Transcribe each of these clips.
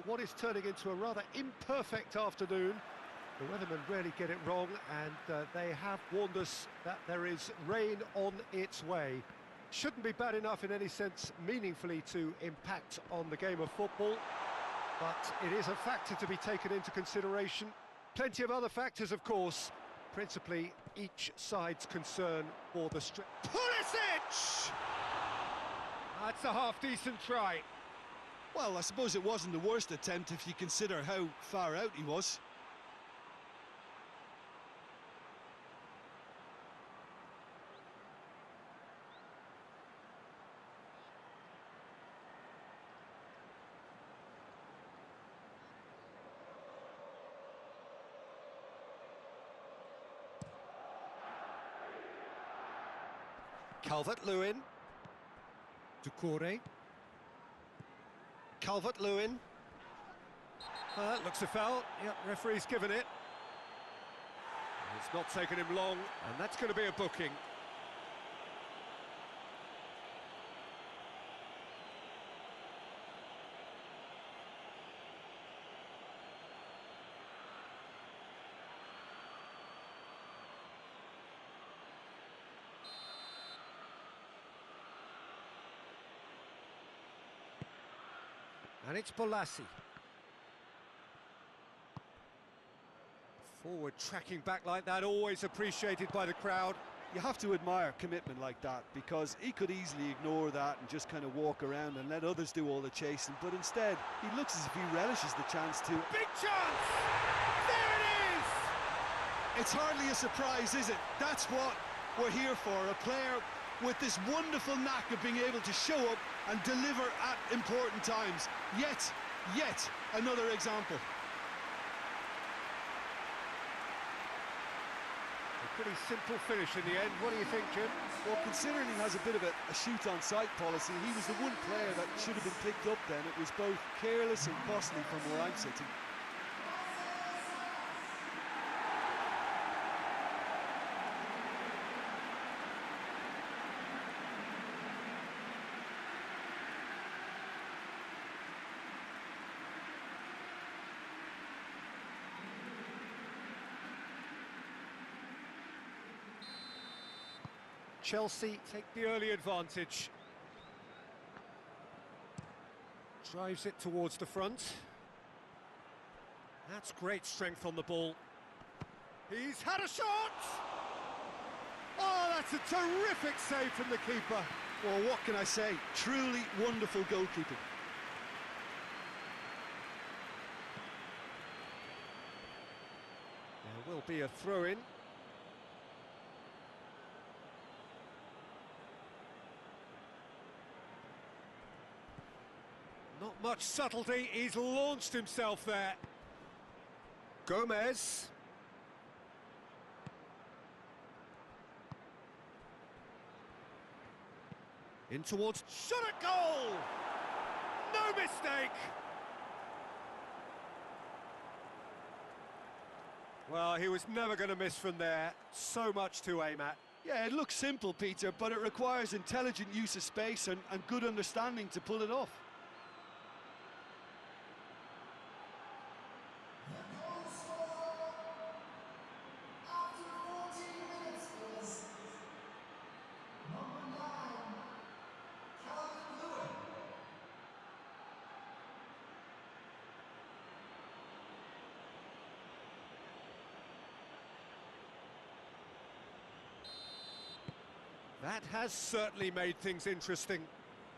what is turning into a rather imperfect afternoon. The weathermen rarely get it wrong, and they have warned us that there is rain on its way. Shouldn't be bad enough in any sense meaningfully to impact on the game of football, but it is a factor to be taken into consideration. Plenty of other factors, of course, principally each side's concern for the stretch. Pulisic! That's a half-decent try. Well, I suppose it wasn't the worst attempt if you consider how far out he was. Calvert-Lewin. Doucouré. Calvert-Lewin. Looks a foul. Yep, referee's given it. It's not taken him long, and that's going to be a booking. And it's Bolasie. Forward tracking back like that, always appreciated by the crowd. You have to admire commitment like that, because he could easily ignore that and just kind of walk around and let others do all the chasing, but instead he looks as if he relishes the chance to. Big chance! There it is! It's hardly a surprise, is it? That's what we're here for, a player with this wonderful knack of being able to show up and deliver at important times. Yet another example. A pretty simple finish in the end. What do you think, Jim? Well, considering he has a bit of a shoot-on-sight policy, he was the one player that should have been picked up then. It was both careless and costly from where I'm sitting. Chelsea take the early advantage. Drives it towards the front. That's great strength on the ball. He's had a shot! Oh, that's a terrific save from the keeper. Well, what can I say? Truly wonderful goalkeeping. There will be a throw-in. Not much subtlety, he's launched himself there. Gomez. In towards... Shot at goal! No mistake! Well, he was never going to miss from there. So much to aim at. Yeah, it looks simple, Peter, but it requires intelligent use of space and good understanding to pull it off. That has certainly made things interesting.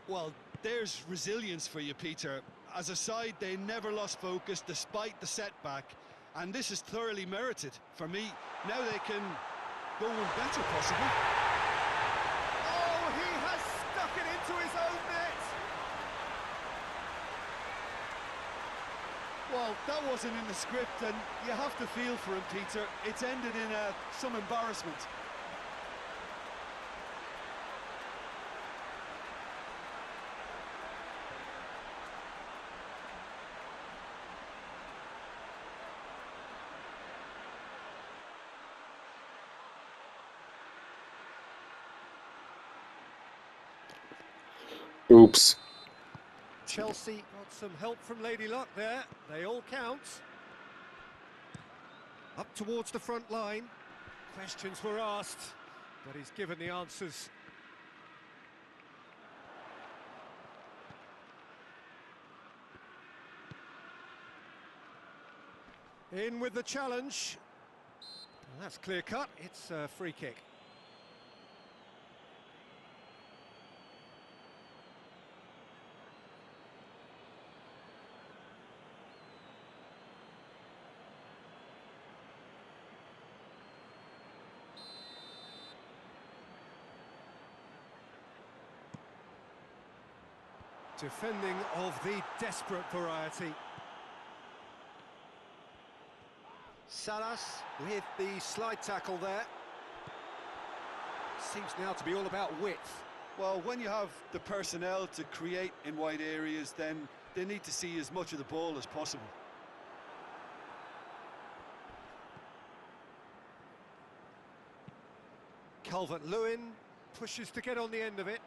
Well, there's resilience for you, Peter. As a side, they never lost focus despite the setback, and this is thoroughly merited. For me, now they can go one better, possibly. Oh, he has stuck it into his own net! Well, that wasn't in the script, and you have to feel for him, Peter. It's ended in some embarrassment. Oops. Chelsea got some help from Lady Luck there. They all count. Up towards the front line. Questions were asked, but he's given the answers. In with the challenge. Well, that's clear cut. It's a free kick. Defending of the desperate variety. Salas with the slide tackle there. Seems now to be all about width. Well, when you have the personnel to create in wide areas, then they need to see as much of the ball as possible. Calvert-Lewin pushes to get on the end of it.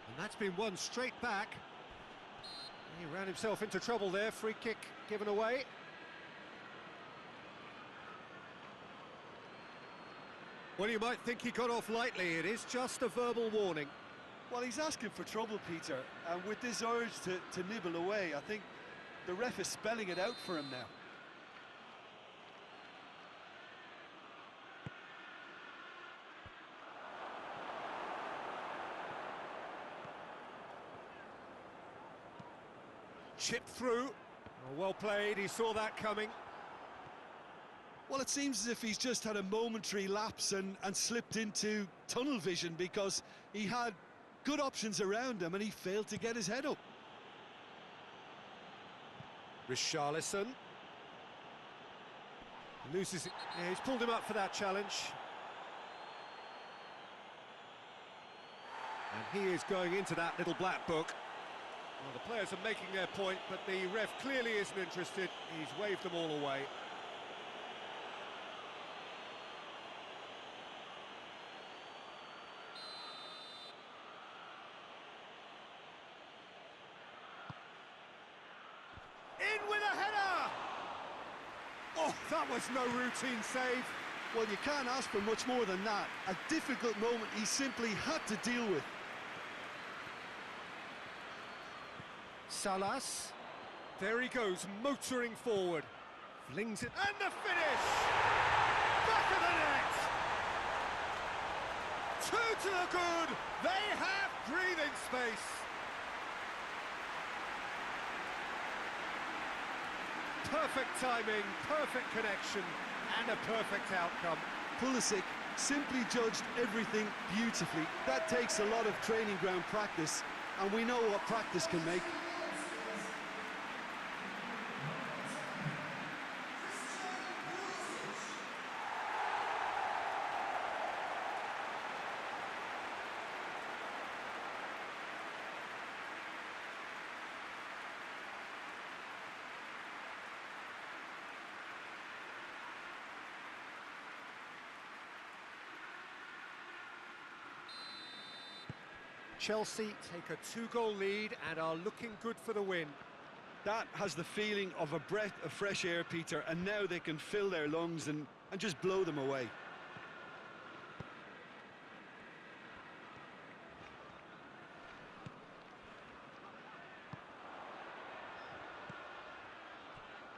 And that's been won straight back. He ran himself into trouble there. Free kick given away. Well, you might think he got off lightly. It is just a verbal warning. Well, he's asking for trouble, Peter, and with this urge to nibble away, I think the ref is spelling it out for him now. Chipped through. Oh, well played, he saw that coming. Well, it seems as if he's just had a momentary lapse and slipped into tunnel vision, because he had good options around him and he failed to get his head up. Richarlison. Loses it. Yeah, he's pulled him up for that challenge. And he is going into that little black book. Well, the players are making their point, but the ref clearly isn't interested. He's waved them all away. In with a header! Oh, that was no routine save. Well, you can't ask for much more than that. A difficult moment he simply had to deal with. Salas, there he goes, motoring forward, flings it, and the finish! Back of the net! Two to the good, they have breathing space. Perfect timing, perfect connection, and a perfect outcome. Pulisic simply judged everything beautifully. That takes a lot of training ground practice, and we know what practice can make. Chelsea take a two-goal lead and are looking good for the win. That has the feeling of a breath of fresh air, Peter, and now they can fill their lungs and just blow them away.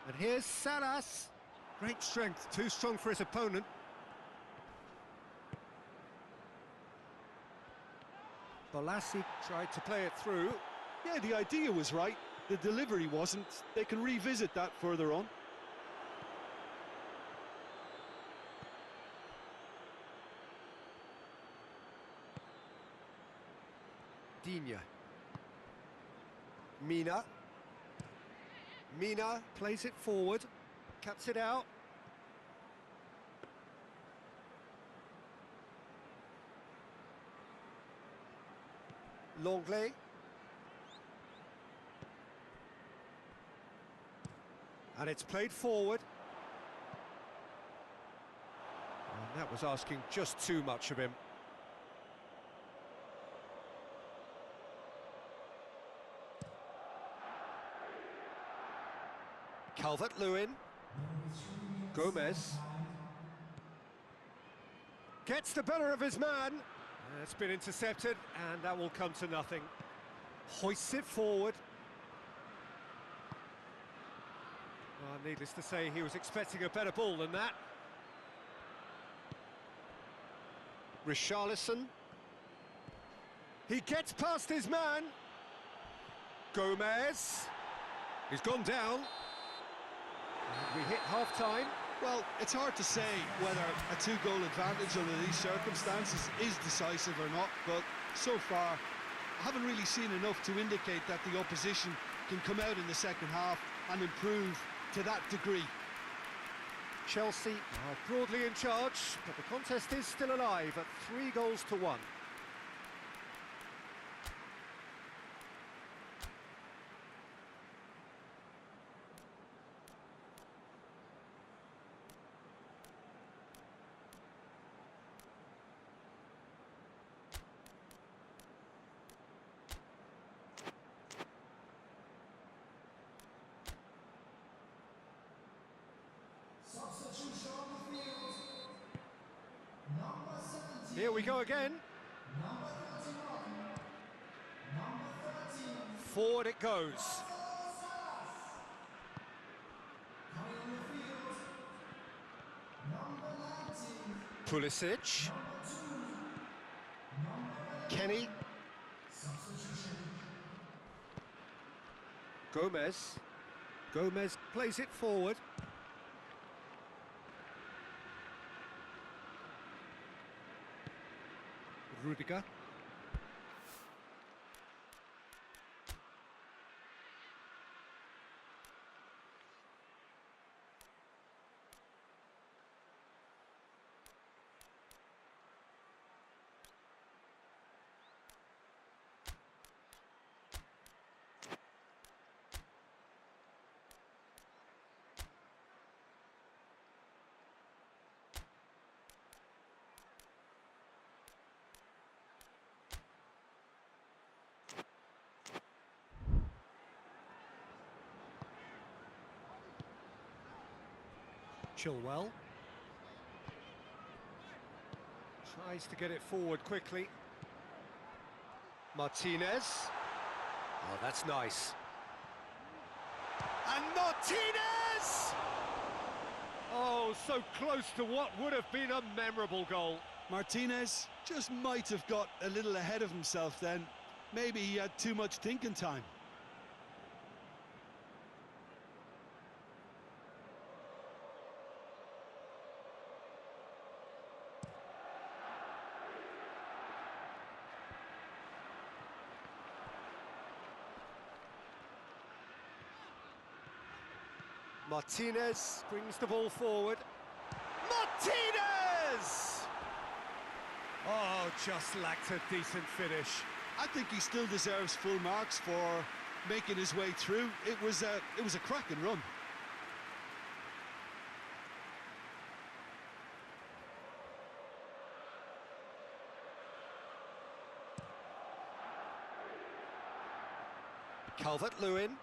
And here's Salas. Great strength, too strong for his opponent. Bolassi tried to play it through. Yeah, the idea was right. The delivery wasn't. They can revisit that further on. Digne. Mina. Mina plays it forward, cuts it out. Longley. And it's played forward. That was asking just too much of him. Calvert-Lewin. Gomez. Gets the better of his man. It's been intercepted, and that will come to nothing. Hoists it forward. Needless to say, he was expecting a better ball than that. Richarlison. He gets past his man. Gomez. He's gone down. And we hit half-time. Well, it's hard to say whether a two-goal advantage under these circumstances is decisive or not, but so far, I haven't really seen enough to indicate that the opposition can come out in the second half and improve to that degree. Chelsea are broadly in charge, but the contest is still alive at 3-1. Here we go again. Forward it goes. Pulisic. Kenny. Gomez. Gomez plays it forward. Rudiger. Chilwell. Tries to get it forward quickly. Martinez. Oh, that's nice. And Martinez! Oh, so close to what would have been a memorable goal. Martinez just might have got a little ahead of himself then. Maybe he had too much thinking time. Martinez brings the ball forward. Martinez! Oh, just lacked a decent finish. I think he still deserves full marks for making his way through. It was a cracking run. Calvert-Lewin.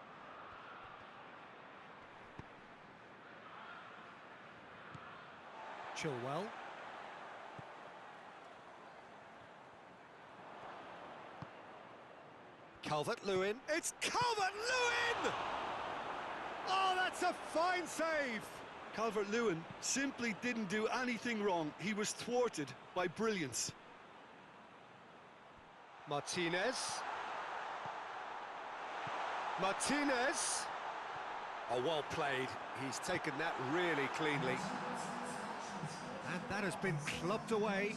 Chilwell. Calvert-Lewin. It's Calvert-Lewin! Oh, that's a fine save! Calvert-Lewin simply didn't do anything wrong. He was thwarted by brilliance. Martinez. Martinez. Oh, well played. He's taken that really cleanly. And that has been clubbed away.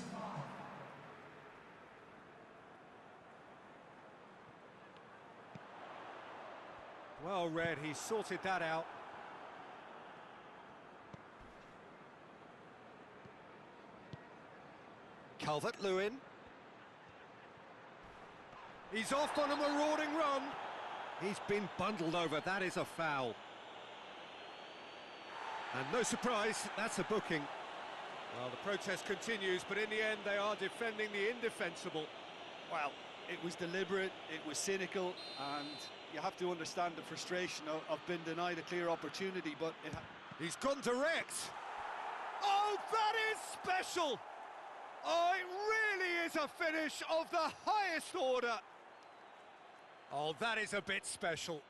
Well read, he sorted that out. Calvert-Lewin. He's off on a marauding run. He's been bundled over, that is a foul. And no surprise, that's a booking. Well, the protest continues, but in the end they are defending the indefensible. Well, it was deliberate, it was cynical, and you have to understand the frustration of being denied a clear opportunity, but He's gone direct. Oh, that is special! Oh, it really is a finish of the highest order. Oh, that is a bit special.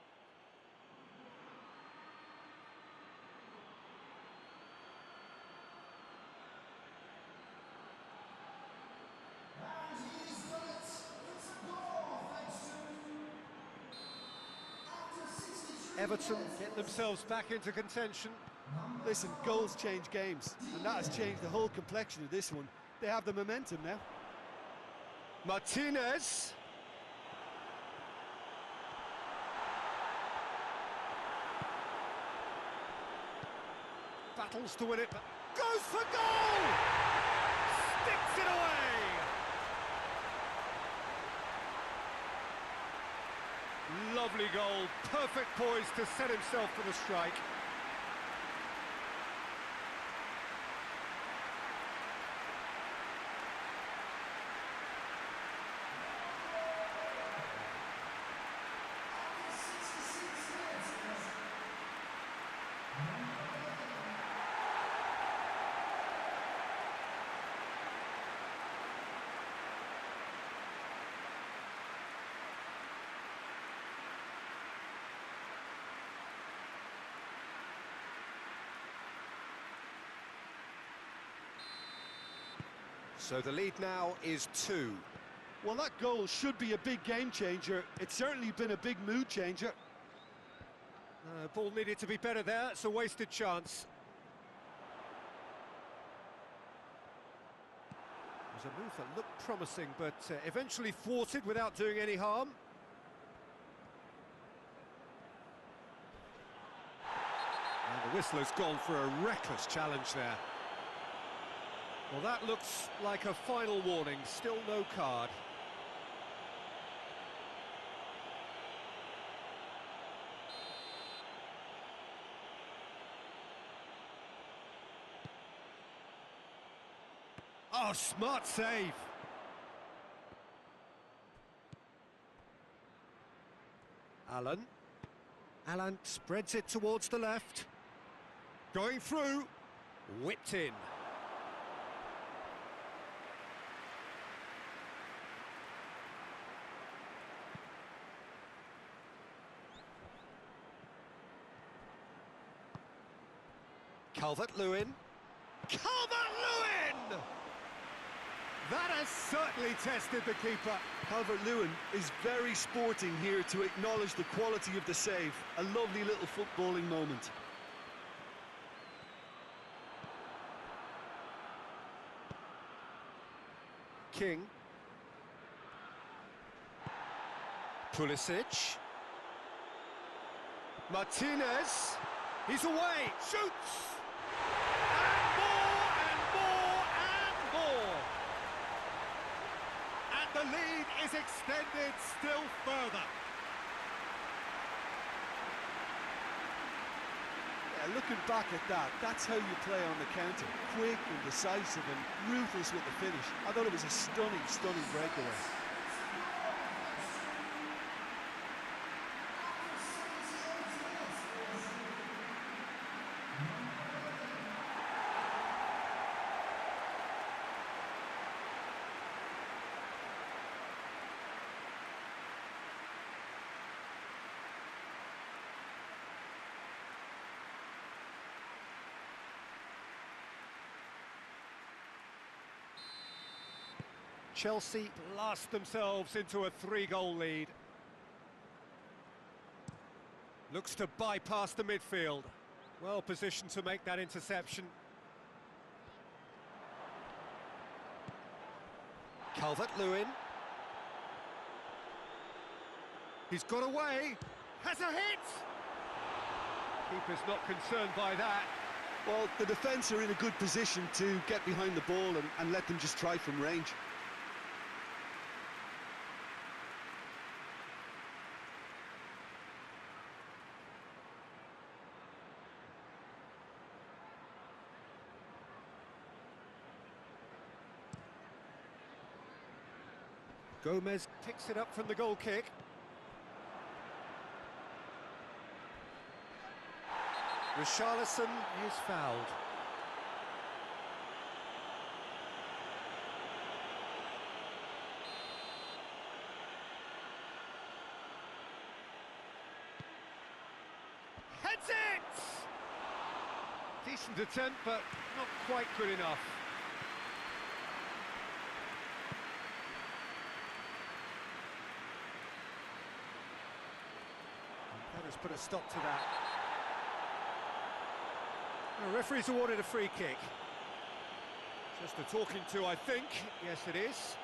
Everton get themselves back into contention. listen, goals change games, and that has changed the whole complexion of this one. They have the momentum now. Martinez. Battles to win it, but goes for goal! Sticks it away! Lovely goal, perfect poise to set himself for the strike. So the lead now is 2. Well, that goal should be a big game changer. It's certainly been a big mood changer. Ball needed to be better there, it's a wasted chance. It was a move that looked promising, but eventually thwarted without doing any harm. And the whistler's gone for a reckless challenge there. Well, that looks like a final warning, still no card. Oh, smart save. Alan spreads it towards the left. Going through. Whipped in. Calvert-Lewin. Calvert-Lewin! That has certainly tested the keeper. Calvert-Lewin is very sporting here to acknowledge the quality of the save. A lovely little footballing moment. King. Pulisic. Martinez. He's away. Shoots! And more, and more, and more! And the lead is extended still further. Yeah, looking back at that, that's how you play on the counter. Quick and decisive and ruthless with the finish. I thought it was a stunning, stunning breakaway. Chelsea blast themselves into a 3-goal lead. Looks to bypass the midfield. Well positioned to make that interception. Calvert-Lewin. He's got away. Has a hit! Keeper's not concerned by that. Well, the defence are in a good position to get behind the ball and let them just try from range. Gomez picks it up from the goal kick. Richarlison is fouled. Heads it! Decent attempt, but not quite good enough. That has put a stop to that. The referee's awarded a free kick. Just a talking to, I think. Yes, it is.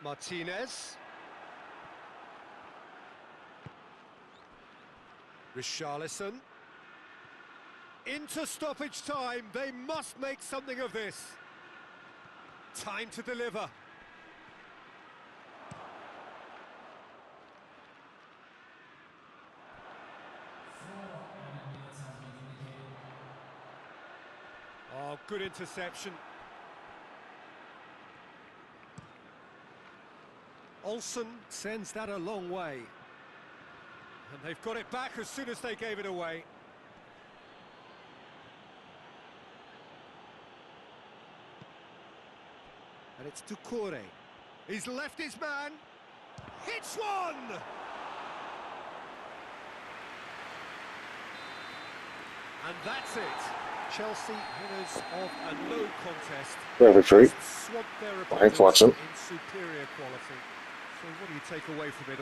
Martinez. Richarlison. Into stoppage time. They must make something of this. Time to deliver. Oh, good interception. Olsen sends that a long way. And they've got it back as soon as they gave it away. And it's Doucouré. He's left his man. Hits one! And that's it. Chelsea winners of a no contest. Victory. Swamped their Thanks for watching. in superior quality. So what do you take away from it?